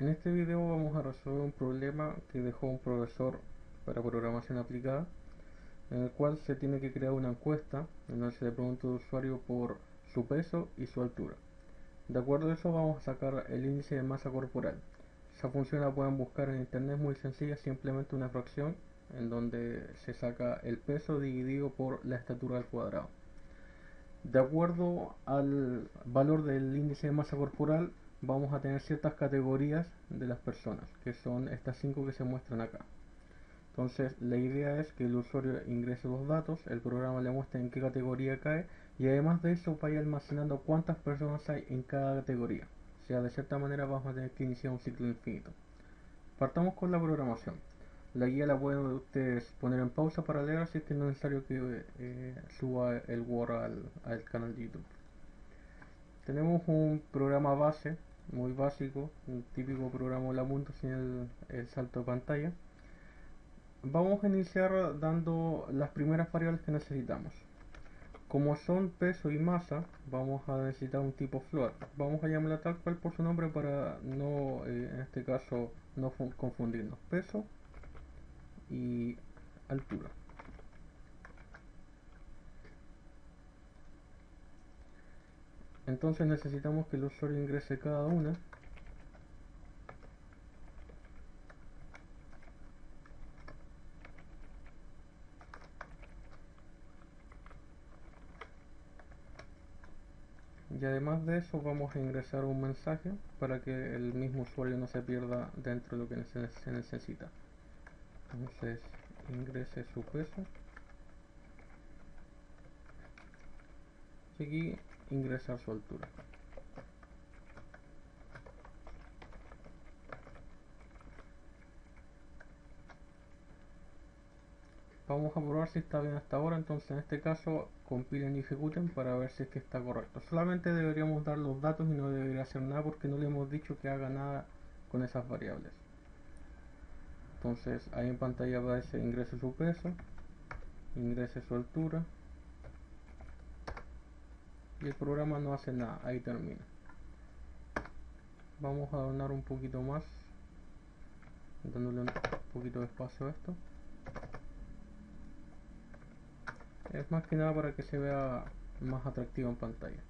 En este video vamos a resolver un problema que dejó un profesor para programación aplicada, en el cual se tiene que crear una encuesta en donde se le pregunta al usuario por su peso y su altura. De acuerdo a eso vamos a sacar el índice de masa corporal. Esa función la pueden buscar en internet, es muy sencilla, simplemente una fracción en donde se saca el peso dividido por la estatura al cuadrado. De acuerdo al valor del índice de masa corporal, vamos a tener ciertas categorías de las personas, que son estas 5 que se muestran acá. Entonces, la idea es que el usuario ingrese los datos, el programa le muestre en qué categoría cae y además de eso vaya almacenando cuántas personas hay en cada categoría. O sea, de cierta manera vamos a tener que iniciar un ciclo infinito. Partamos con la programación. La guía la pueden ustedes poner en pausa para leer, así que no es necesario que suba el Word al canal de YouTube. Tenemos un programa base, muy básico, un típico programa Hola Mundo sin el salto de pantalla. Vamos a iniciar dando las primeras variables que necesitamos. Como son peso y masa, vamos a necesitar un tipo float. Vamos a llamarla tal cual por su nombre para no, en este caso, no confundirnos. Peso y altura. Entonces necesitamos que el usuario ingrese cada una. Y además de eso vamos a ingresar un mensaje para que el mismo usuario no se pierda dentro de lo que se necesita. Entonces ingrese su peso y aquí ingresar su altura. Vamos a probar si está bien hasta ahora, entonces en este caso compilen y ejecuten para ver si es que está correcto. Solamente deberíamos dar los datos y no debería hacer nada porque no le hemos dicho que haga nada con esas variables. Entonces ahí en pantalla aparece ingrese su peso, ingrese su altura y el programa no hace nada, ahí termina. Vamos a donar un poquito más, dándole un poquito de espacio a esto. Es más que nada para que se vea más atractivo en pantalla.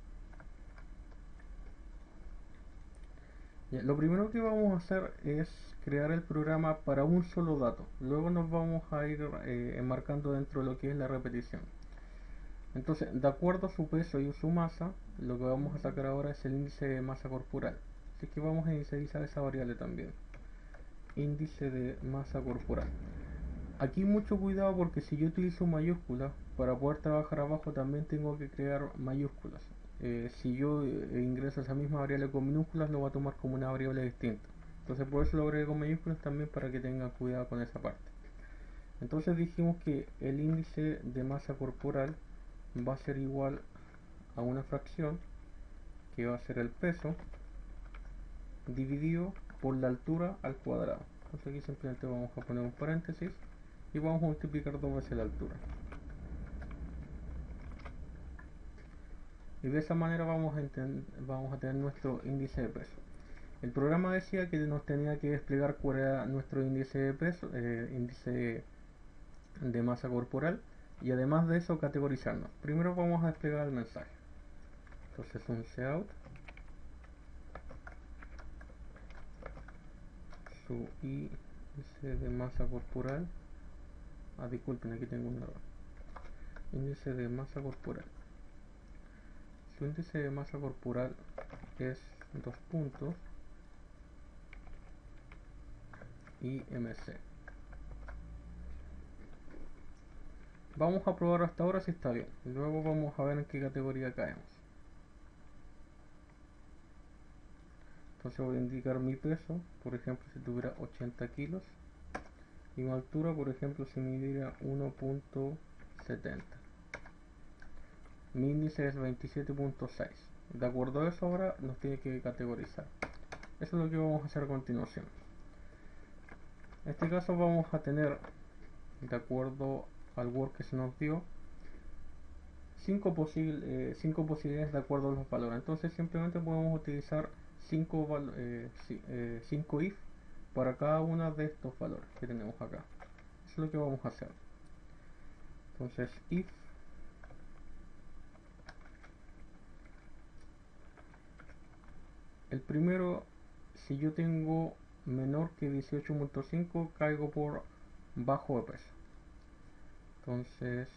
Bien, lo primero que vamos a hacer es crear el programa para un solo dato. Luego nos vamos a ir enmarcando dentro de lo que es la repetición. Entonces, de acuerdo a su peso y su masa, lo que vamos a sacar ahora es el índice de masa corporal. Así que vamos a inicializar esa variable también. Índice de masa corporal. Aquí mucho cuidado porque si yo utilizo mayúsculas, para poder trabajar abajo también tengo que crear mayúsculas. Si yo ingreso esa misma variable con minúsculas, lo va a tomar como una variable distinta. Entonces por eso lo agregué con mayúsculas también para que tengan cuidado con esa parte. Entonces dijimos que el índice de masa corporal va a ser igual a una fracción que va a ser el peso dividido por la altura al cuadrado. Entonces aquí simplemente vamos a poner un paréntesis y vamos a multiplicar dos veces la altura. Y de esa manera vamos a tener nuestro índice de peso. El programa decía que nos tenía que explicar cuál era nuestro índice de peso, índice de masa corporal, y además de eso categorizarnos. Primero vamos a desplegar el mensaje. Entonces un cout, su índice de masa corporal. Disculpen, aquí tengo un error. Índice de masa corporal. Su índice de masa corporal es dos puntos IMC. Vamos a probar hasta ahora si está bien. Luego vamos a ver en qué categoría caemos. Entonces voy a indicar mi peso, por ejemplo si tuviera 80 kilos. Y mi altura, por ejemplo, si midiera 1.70. Mi índice es 27.6. De acuerdo a eso ahora nos tiene que categorizar. Eso es lo que vamos a hacer a continuación. En este caso vamos a tener, de acuerdo al Word que se nos dio, 5 posibilidades de acuerdo a los valores. Entonces simplemente podemos utilizar 5 if para cada uno de estos valores que tenemos acá. Eso es lo que vamos a hacer. Entonces if el primero, si yo tengo menor que 18.5, caigo por bajo de peso. Entonces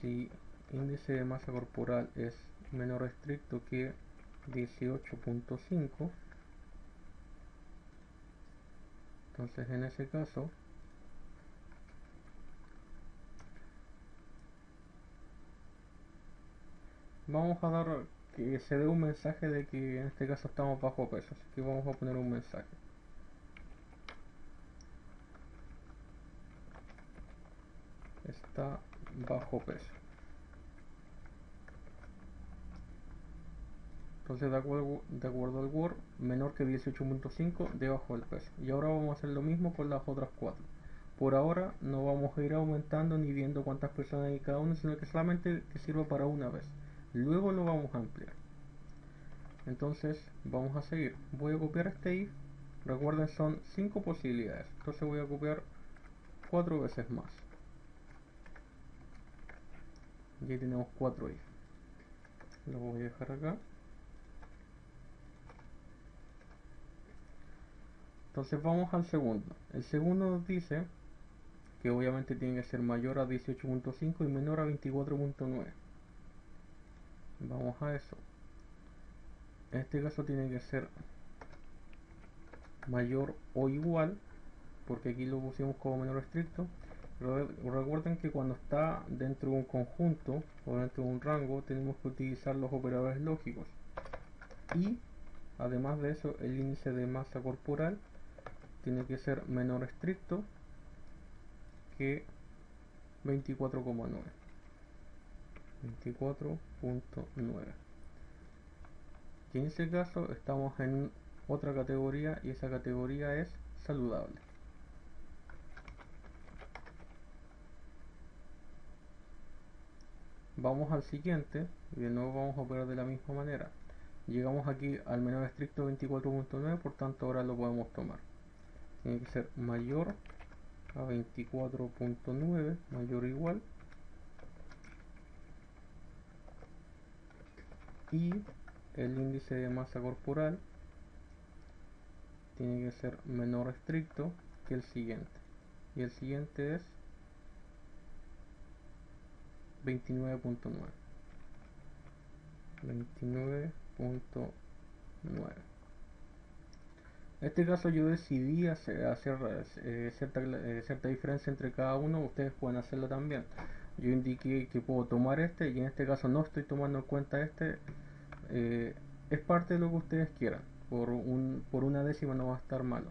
si índice de masa corporal es menor estricto que 18.5, entonces en ese caso vamos a dar que se dé un mensaje de que en este caso estamos bajo peso, así que vamos a poner un mensaje. Está bajo peso. Entonces de acuerdo al Word, menor que 18.5 debajo del peso. Y ahora vamos a hacer lo mismo con las otras 4. Por ahora no vamos a ir aumentando ni viendo cuántas personas hay cada uno, sino que solamente que sirva para una vez. Luego lo vamos a ampliar. Entonces vamos a seguir. Voy a copiar este if. Recuerden, son 5 posibilidades. Entonces voy a copiar 4 veces más. Y ahí tenemos 4 if. Lo voy a dejar acá. Entonces vamos al segundo. El segundo nos dice que obviamente tiene que ser mayor a 18.5 y menor a 24.9. Vamos a eso. En este caso tiene que ser mayor o igual, porque aquí lo pusimos como menor estricto. Recuerden que cuando está dentro de un conjunto o dentro de un rango tenemos que utilizar los operadores lógicos. Y además de eso, el índice de masa corporal tiene que ser menor estricto que 24.9. 24.9. Y en ese caso estamos en otra categoría, y esa categoría es saludable. Vamos al siguiente y de nuevo vamos a operar de la misma manera. Llegamos aquí al menor estricto 24.9, por tanto ahora lo podemos tomar. Tiene que ser mayor a 24.9, mayor o igual, y el índice de masa corporal tiene que ser menor estricto que el siguiente, y el siguiente es 29.9. 29.9. En este caso yo decidí hacer cierta diferencia entre cada uno. Ustedes pueden hacerlo también. Yo indiqué que puedo tomar este, y en este caso no estoy tomando en cuenta este. Es parte de lo que ustedes quieran. Por una décima no va a estar malo.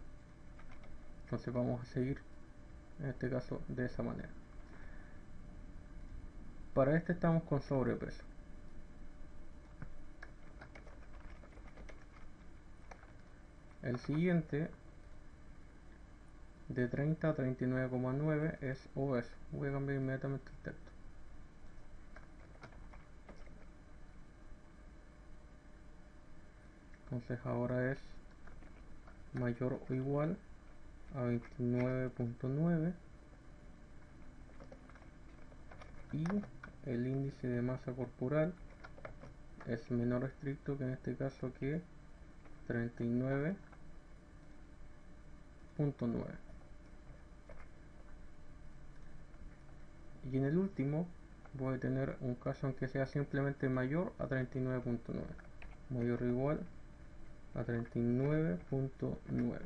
Entonces vamos a seguir en este caso de esa manera. Para este estamos con sobrepeso. El siguiente, de 30 a 39.9, es obeso. Voy a cambiar inmediatamente el texto. Entonces ahora es mayor o igual a 29.9, y el índice de masa corporal es menor estricto que en este caso que 39.9. Y en el último voy a tener un caso en que sea simplemente mayor a 39.9, mayor o igual a 39.9,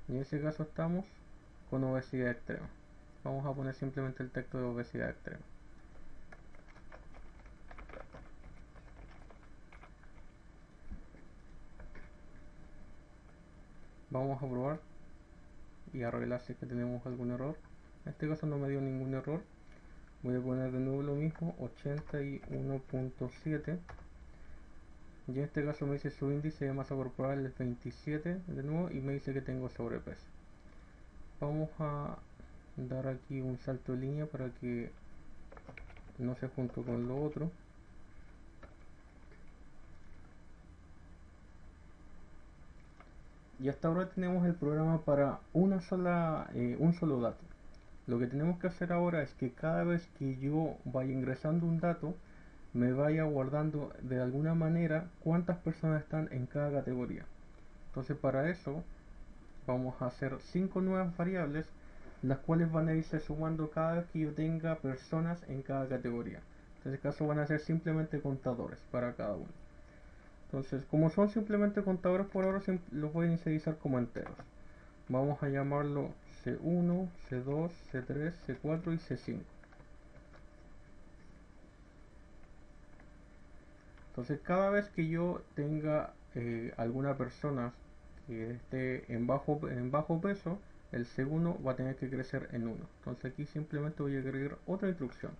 y en ese caso estamos con obesidad extrema. Vamos a poner simplemente el texto de obesidad extrema. Vamos a probar y arreglar si es que tenemos algún error. En este caso no me dio ningún error. Voy a poner de nuevo lo mismo, 81.7, y en este caso me dice su índice de masa corporal es 27 de nuevo, y me dice que tengo sobrepeso. Vamos a dar aquí un salto de línea para que no se junte con lo otro. Y hasta ahora tenemos el programa para un solo dato. Lo que tenemos que hacer ahora es que cada vez que yo vaya ingresando un dato, me vaya guardando de alguna manera cuántas personas están en cada categoría. Entonces para eso vamos a hacer 5 nuevas variables, las cuales van a irse sumando cada vez que yo tenga personas en cada categoría. En este caso van a ser simplemente contadores para cada uno. Entonces, como son simplemente contadores por ahora, los voy a inicializar como enteros. Vamos a llamarlo C1, C2, C3, C4 y C5. Entonces, cada vez que yo tenga alguna persona que esté en bajo peso, el C1 va a tener que crecer en 1. Entonces aquí simplemente voy a agregar otra instrucción.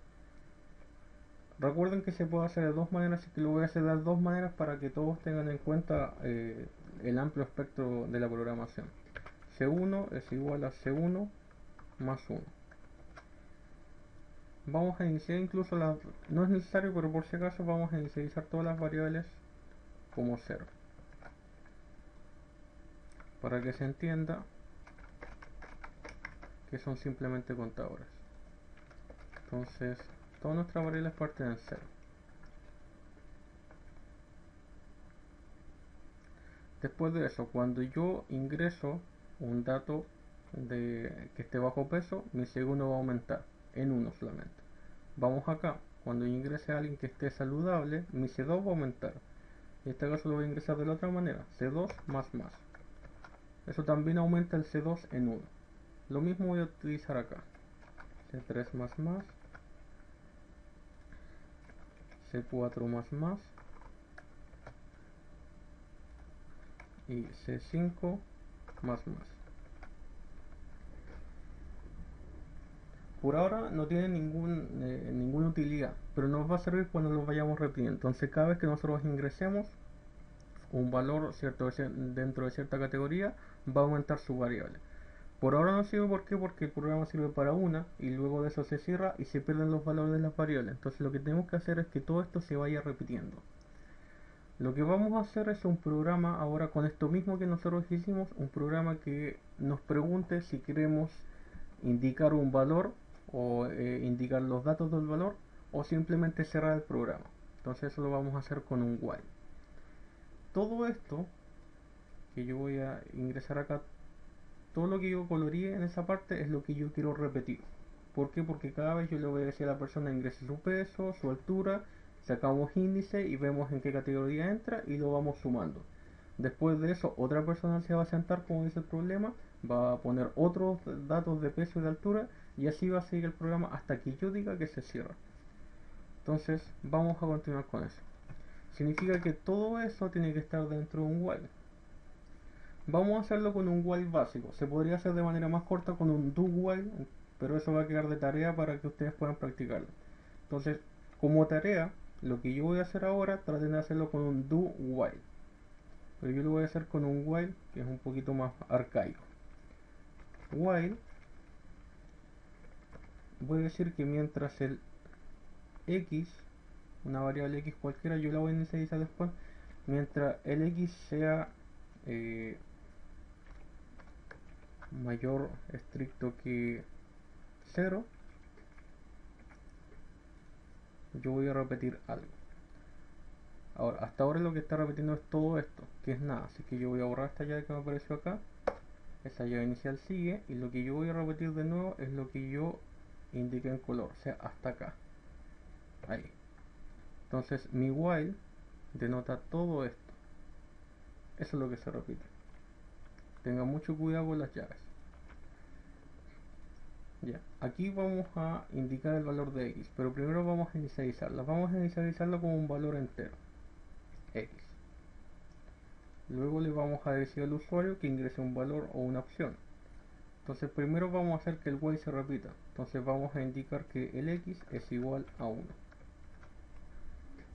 Recuerden que se puede hacer de dos maneras, así que lo voy a hacer de dos maneras para que todos tengan en cuenta el amplio espectro de la programación. C1 es igual a C1 más 1. Vamos a iniciar incluso las... No es necesario, pero por si acaso vamos a inicializar todas las variables como 0. Para que se entienda que son simplemente contadores. Entonces, todas nuestras variables parten en 0. Después de eso, cuando yo ingreso un dato que esté bajo peso, mi C1 va a aumentar en 1 solamente. Vamos acá, cuando yo ingrese a alguien que esté saludable, mi C2 va a aumentar. En este caso lo voy a ingresar de la otra manera, C2 más más. Eso también aumenta el C2 en 1. Lo mismo voy a utilizar acá. C3 más más, C4 más más y C5 más más. Por ahora no tiene ninguna utilidad, pero nos va a servir cuando lo vayamos repitiendo. Entonces cada vez que nosotros ingresemos un valor dentro de cierta categoría, va a aumentar su variable. Por ahora no sirve, ¿por qué? Porque el programa sirve para una y luego de eso se cierra y se pierden los valores de las variables. Entonces lo que tenemos que hacer es que todo esto se vaya repitiendo. Lo que vamos a hacer es un programa ahora con esto mismo que nosotros hicimos, un programa que nos pregunte si queremos indicar un valor o indicar los datos del valor o simplemente cerrar el programa. Entonces eso lo vamos a hacer con un while. Todo esto que yo voy a ingresar acá, todo lo que yo coloreé en esa parte es lo que yo quiero repetir. ¿Por qué? Porque cada vez yo le voy a decir a la persona ingrese su peso, su altura, sacamos índice y vemos en qué categoría entra y lo vamos sumando. Después de eso otra persona se va a sentar, como dice el problema, va a poner otros datos de peso y de altura y así va a seguir el programa hasta que yo diga que se cierra. Entonces vamos a continuar con eso. Significa que todo eso tiene que estar dentro de un while. Vamos a hacerlo con un while básico. Se podría hacer de manera más corta con un do while, pero eso va a quedar de tarea para que ustedes puedan practicarlo. Entonces, como tarea, lo que yo voy a hacer ahora, traten de hacerlo con un do while. Pero yo lo voy a hacer con un while que es un poquito más arcaico. While, voy a decir que mientras el x, una variable x cualquiera, yo la voy a inicializar después, mientras el x sea mayor estricto que 0, yo voy a repetir algo. Ahora, hasta ahora lo que está repitiendo es todo esto, que es nada, así que yo voy a borrar esta llave que me apareció acá. Esa llave inicial sigue y lo que yo voy a repetir de nuevo es lo que yo indiqué en color, o sea, hasta acá. Ahí. Entonces mi while denota todo esto. Eso es lo que se repite. Tengan mucho cuidado con las llaves. Ya, aquí vamos a indicar el valor de x, pero primero vamos a inicializarla. Vamos a inicializarla como un valor entero, x. Luego le vamos a decir al usuario que ingrese un valor o una opción. Entonces primero vamos a hacer que el while se repita. Entonces vamos a indicar que el x es igual a 1.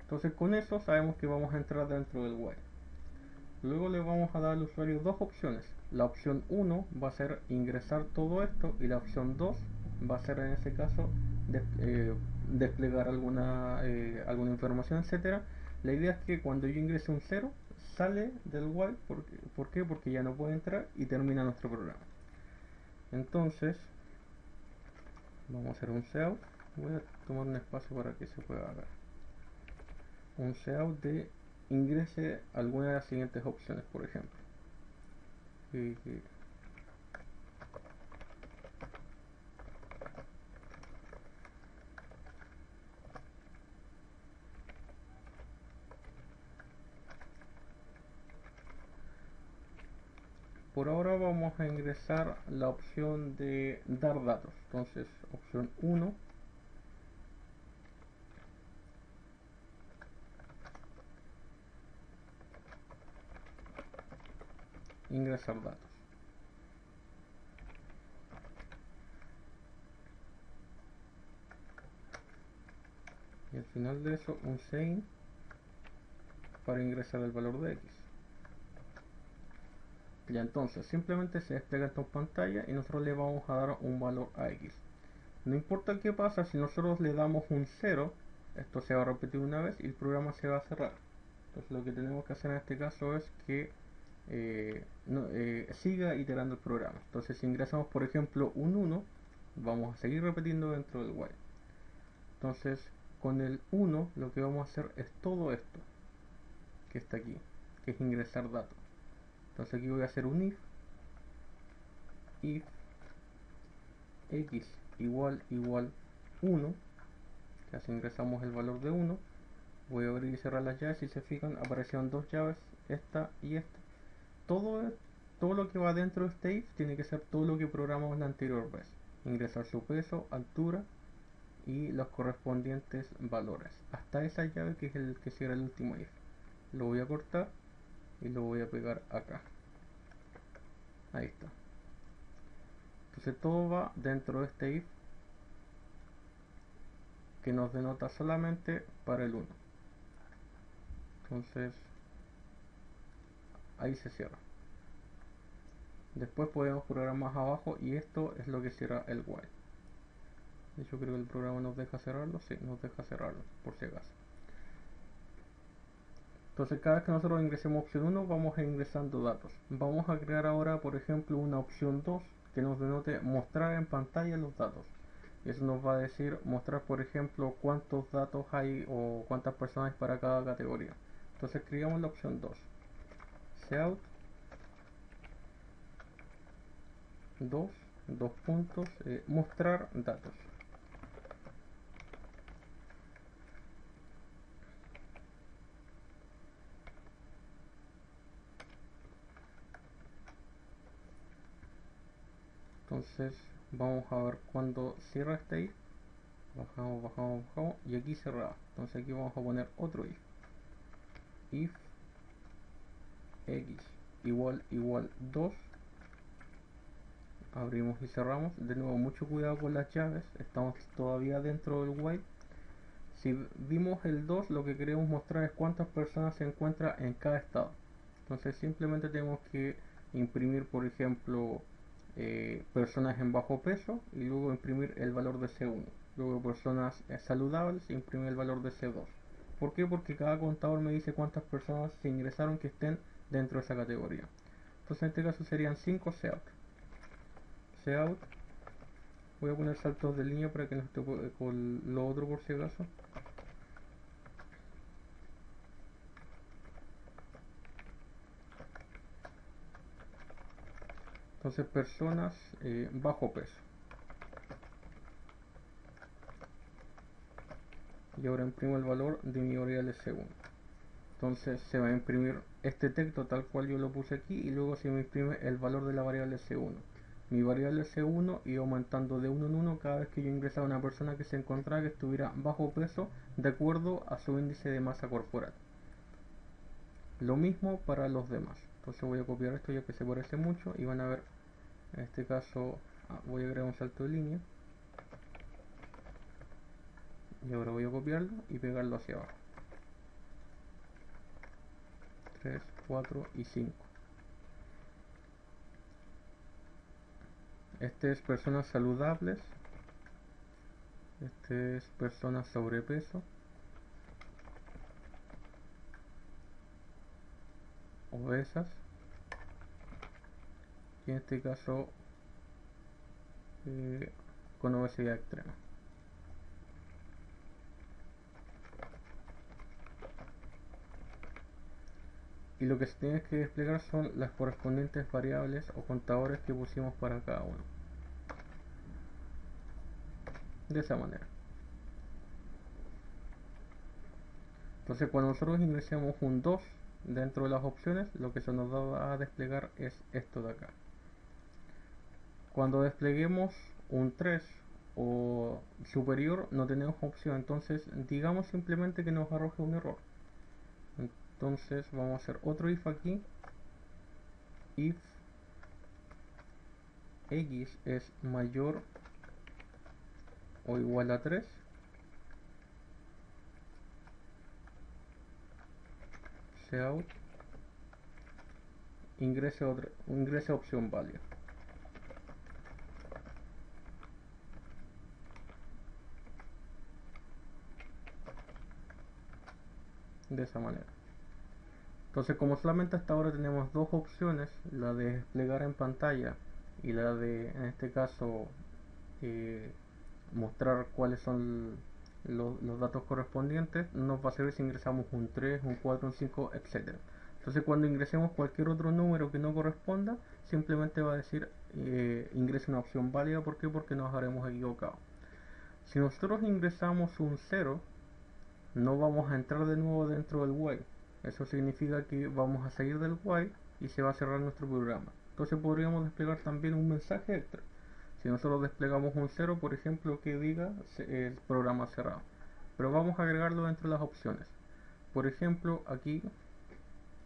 Entonces con eso sabemos que vamos a entrar dentro del while. Luego le vamos a dar al usuario dos opciones. La opción 1 va a ser ingresar todo esto y la opción 2 va a ser en ese caso desplegar alguna información, etcétera. La idea es que cuando yo ingrese un 0 sale del while. ¿Por qué? Porque ya no puede entrar y termina nuestro programa. Entonces vamos a hacer un cout. Voy a tomar un espacio para que se pueda ver. Un cout de ingrese alguna de las siguientes opciones, por ejemplo. Por ahora vamos a ingresar la opción de dar datos. Entonces, opción 1, ingresar datos. Y al final de eso, un sein para ingresar el valor de x. Ya, entonces simplemente se despliega en pantalla y nosotros le vamos a dar un valor a x. No importa qué pasa, si nosotros le damos un 0, esto se va a repetir una vez y el programa se va a cerrar. Entonces lo que tenemos que hacer en este caso es que siga iterando el programa. Entonces si ingresamos por ejemplo un 1, vamos a seguir repitiendo dentro del while. Entonces con el 1 lo que vamos a hacer es todo esto que está aquí, que es ingresar datos. Entonces aquí voy a hacer un if x igual 1, ya si ingresamos el valor de 1, voy a abrir y cerrar las llaves. Si se fijan, aparecieron dos llaves, esta y esta. Todo lo que va dentro de este if tiene que ser todo lo que programamos la anterior vez. Ingresar su peso, altura y los correspondientes valores. Hasta esa llave que es el que cierra el último if. Lo voy a cortar y lo voy a pegar acá. Ahí está. Entonces todo va dentro de este if que nos denota solamente para el 1. Entonces ahí se cierra. Después podemos programar más abajo y esto es lo que cierra el while. De hecho creo que el programa nos deja cerrarlo. Sí, nos deja cerrarlo, por si acaso. Entonces cada vez que nosotros ingresemos opción 1 vamos a ir ingresando datos. Vamos a crear ahora por ejemplo una opción 2 que nos denote mostrar en pantalla los datos. Y eso nos va a decir mostrar por ejemplo cuántos datos hay o cuántas personas hay para cada categoría. Entonces creamos la opción 2. Cout 2 puntos, mostrar datos. Entonces vamos a ver cuando cierra este if. Bajamos y aquí cerrado. Entonces aquí vamos a poner otro if x igual 2. Abrimos y cerramos. De nuevo mucho cuidado con las llaves, estamos todavía dentro del while. Si vimos el 2, lo que queremos mostrar es cuántas personas se encuentran en cada estado. Entonces simplemente tenemos que imprimir por ejemplo personas en bajo peso y luego imprimir el valor de C1. Luego personas saludables, imprimir el valor de C2. ¿Por qué? Porque cada contador me dice cuántas personas se ingresaron que estén dentro de esa categoría. Entonces en este caso serían 5 cout. Voy a poner saltos de línea para que no esté con lo otro por si acaso. Entonces personas bajo peso. Y ahora imprimo el valor de mi variable C1. Entonces se va a imprimir este texto tal cual yo lo puse aquí y luego se me imprime el valor de la variable C1. Mi variable C1 iba aumentando de 1 en 1 cada vez que yo ingresaba a una persona que se encontraba que estuviera bajo peso de acuerdo a su índice de masa corporal. Lo mismo para los demás. Entonces voy a copiar esto ya que se parece mucho y van a ver, en este caso voy a agregar un salto de línea. Y ahora voy a copiarlo y pegarlo hacia abajo. 3, 4 y 5. Este es personas saludables. Este es personas sobrepeso. obesas, y en este caso con obesidad extrema. Y lo que se tiene que desplegar son las correspondientes variables o contadores que pusimos para cada uno. De esa manera. Entonces cuando nosotros ingresemos un 2 dentro de las opciones, lo que se nos va a desplegar es esto de acá. Cuando despleguemos un 3 o superior, no tenemos opción, entonces digamos simplemente que nos arroje un error. Entonces vamos a hacer otro if aquí. If x es mayor o igual a 3, cout ingrese opción válida. De esa manera. Entonces, como solamente hasta ahora tenemos dos opciones, la de desplegar en pantalla y la de, en este caso, mostrar cuáles son los datos correspondientes, nos va a servir si ingresamos un 3, un 4, un 5, etc. Entonces, cuando ingresemos cualquier otro número que no corresponda, simplemente va a decir ingrese una opción válida. ¿Por qué? Porque nos habremos equivocado. Si nosotros ingresamos un 0, no vamos a entrar de nuevo dentro del while. Eso significa que vamos a salir del while y se va a cerrar nuestro programa. Entonces podríamos desplegar también un mensaje extra. Si nosotros desplegamos un 0, por ejemplo, que diga el programa cerrado. Pero vamos a agregarlo dentro de las opciones. Por ejemplo, aquí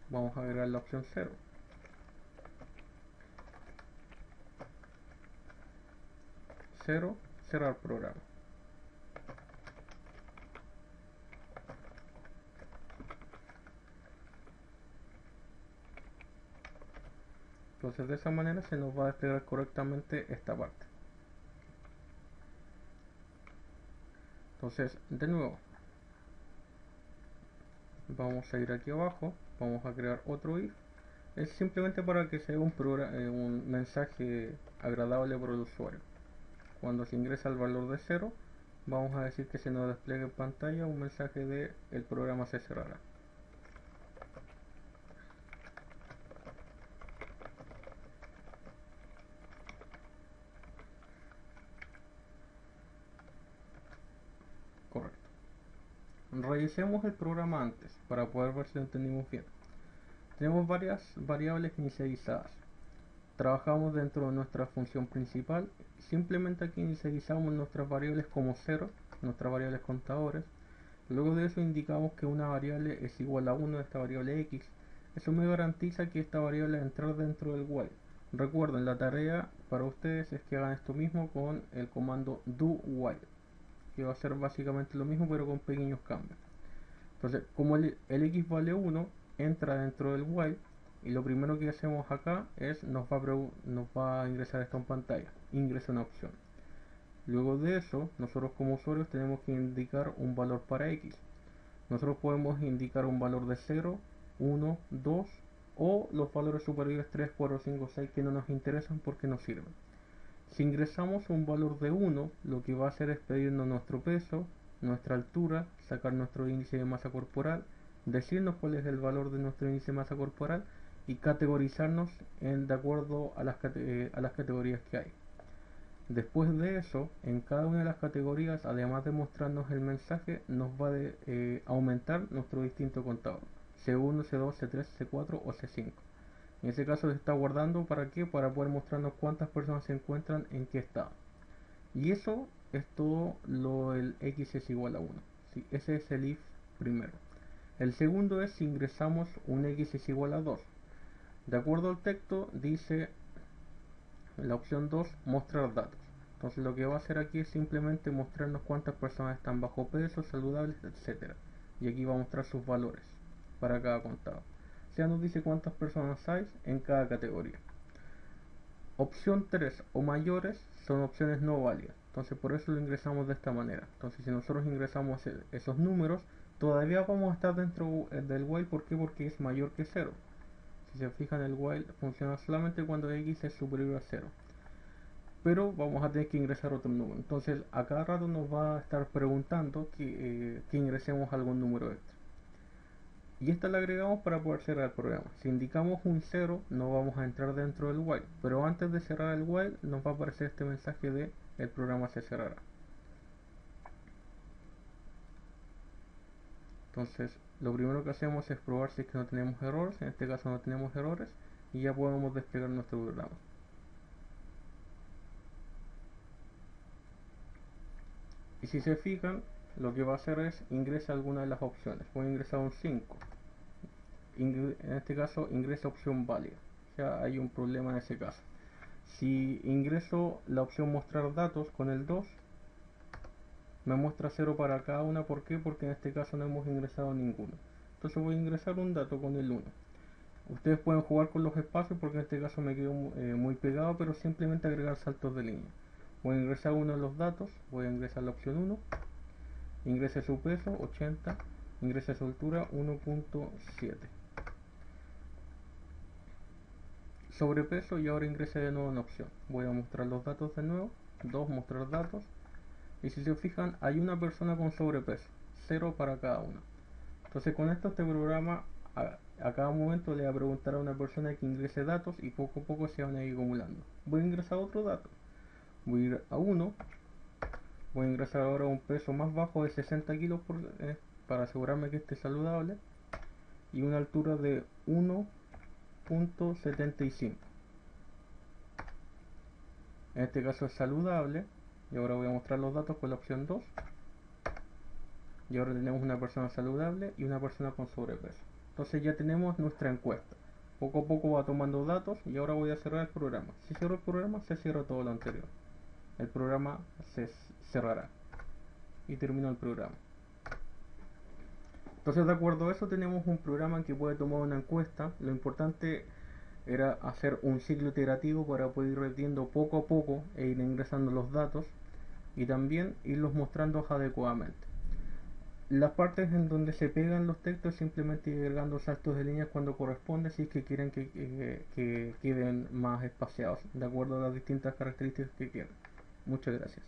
vamos a agregar la opción 0. Cerrar programa. Entonces de esa manera se nos va a desplegar correctamente esta parte. Entonces, de nuevo, vamos a ir aquí abajo, vamos a crear otro if. Es simplemente para que sea un mensaje agradable para el usuario. Cuando se ingresa el valor de 0, vamos a decir que se nos despliegue en pantalla un mensaje de el programa se cerrará. Correcto. Revisemos el programa antes para poder ver si lo entendimos bien. Tenemos varias variables inicializadas. Trabajamos dentro de nuestra función principal. Simplemente aquí inicializamos nuestras variables como 0, nuestras variables contadores. Luego de eso indicamos que una variable es igual a 1 de esta variable x. Eso me garantiza que esta variable va a entrar dentro del while. Recuerden, la tarea para ustedes es que hagan esto mismo con el comando do while, que va a ser básicamente lo mismo pero con pequeños cambios. Entonces, como el x vale 1, entra dentro del while, y lo primero que hacemos acá es nos va a ingresar esto en pantalla, ingresa una opción. Luego de eso, nosotros como usuarios tenemos que indicar un valor para x. Nosotros podemos indicar un valor de 0, 1, 2 o los valores superiores 3, 4, 5, 6 que no nos interesan porque no sirven. Si ingresamos un valor de 1, lo que va a hacer es pedirnos nuestro peso, nuestra altura, sacar nuestro índice de masa corporal, decirnos cuál es el valor de nuestro índice de masa corporal y categorizarnos de acuerdo a las categorías que hay. Después de eso, en cada una de las categorías, además de mostrarnos el mensaje, nos va a aumentar nuestro distinto contador, C1, C2, C3, C4 o C5. En ese caso se está guardando ¿para qué? Para poder mostrarnos cuántas personas se encuentran en qué estado. Y eso es todo el x es igual a 1. ¿Sí? Ese es el if primero. El segundo es si ingresamos un x es igual a 2. De acuerdo al texto dice la opción 2 mostrar datos. Entonces lo que va a hacer aquí es simplemente mostrarnos cuántas personas están bajo peso, saludables, etc. Y aquí va a mostrar sus valores para cada contado. Ya nos dice cuántas personas hay en cada categoría. Opción 3 o mayores son opciones no válidas. Entonces por eso lo ingresamos de esta manera. Entonces si nosotros ingresamos esos números, todavía vamos a estar dentro del while. ¿Por qué? Porque es mayor que 0. Si se fijan, el while funciona solamente cuando x es superior a 0. Pero vamos a tener que ingresar otro número. Entonces a cada rato nos va a estar preguntando que ingresemos algún número extra. Y esta la agregamos para poder cerrar el programa. Si indicamos un 0 no vamos a entrar dentro del while, pero antes de cerrar el while nos va a aparecer este mensaje de el programa se cerrará. Entonces lo primero que hacemos es probar si es que no tenemos errores. En este caso no tenemos errores y ya podemos desplegar nuestro programa. Y si se fijan, lo que va a hacer es ingresa alguna de las opciones. Voy a ingresar un 5. En este caso ingresa opción válida. O sea, hay un problema en ese caso. Si ingreso la opción mostrar datos con el 2, me muestra 0 para cada una. ¿Por qué? Porque en este caso no hemos ingresado ninguno. Entonces voy a ingresar un dato con el 1. Ustedes pueden jugar con los espacios porque en este caso me quedo muy pegado, pero simplemente agregar saltos de línea. Voy a ingresar uno de los datos, voy a ingresar la opción 1, ingrese su peso 80, ingrese su altura 1.7. Sobrepeso y ahora ingrese de nuevo en opción. Voy a mostrar los datos de nuevo, 2, mostrar datos. Y si se fijan, hay una persona con sobrepeso, 0 para cada una. Entonces con esto este programa a cada momento le va a preguntar a una persona que ingrese datos y poco a poco se van a ir acumulando. Voy a ingresar otro dato. Voy a ir a 1. Voy a ingresar ahora un peso más bajo de 60 kilos para asegurarme que esté saludable. Y una altura de 1.75. En este caso es saludable. Y ahora voy a mostrar los datos con la opción 2. Y ahora tenemos una persona saludable y una persona con sobrepeso. Entonces ya tenemos nuestra encuesta. Poco a poco va tomando datos y ahora voy a cerrar el programa. Si cierro el programa, se cierra todo lo anterior. El programa se cerrará y termina el programa. Entonces, de acuerdo a eso, tenemos un programa que puede tomar una encuesta. Lo importante era hacer un ciclo iterativo para poder ir repitiendo poco a poco e ir ingresando los datos y también irlos mostrando adecuadamente. Las partes en donde se pegan los textos simplemente ir agregando saltos de líneas cuando corresponde, si es que quieren que queden más espaciados de acuerdo a las distintas características que quieran. Muchas gracias.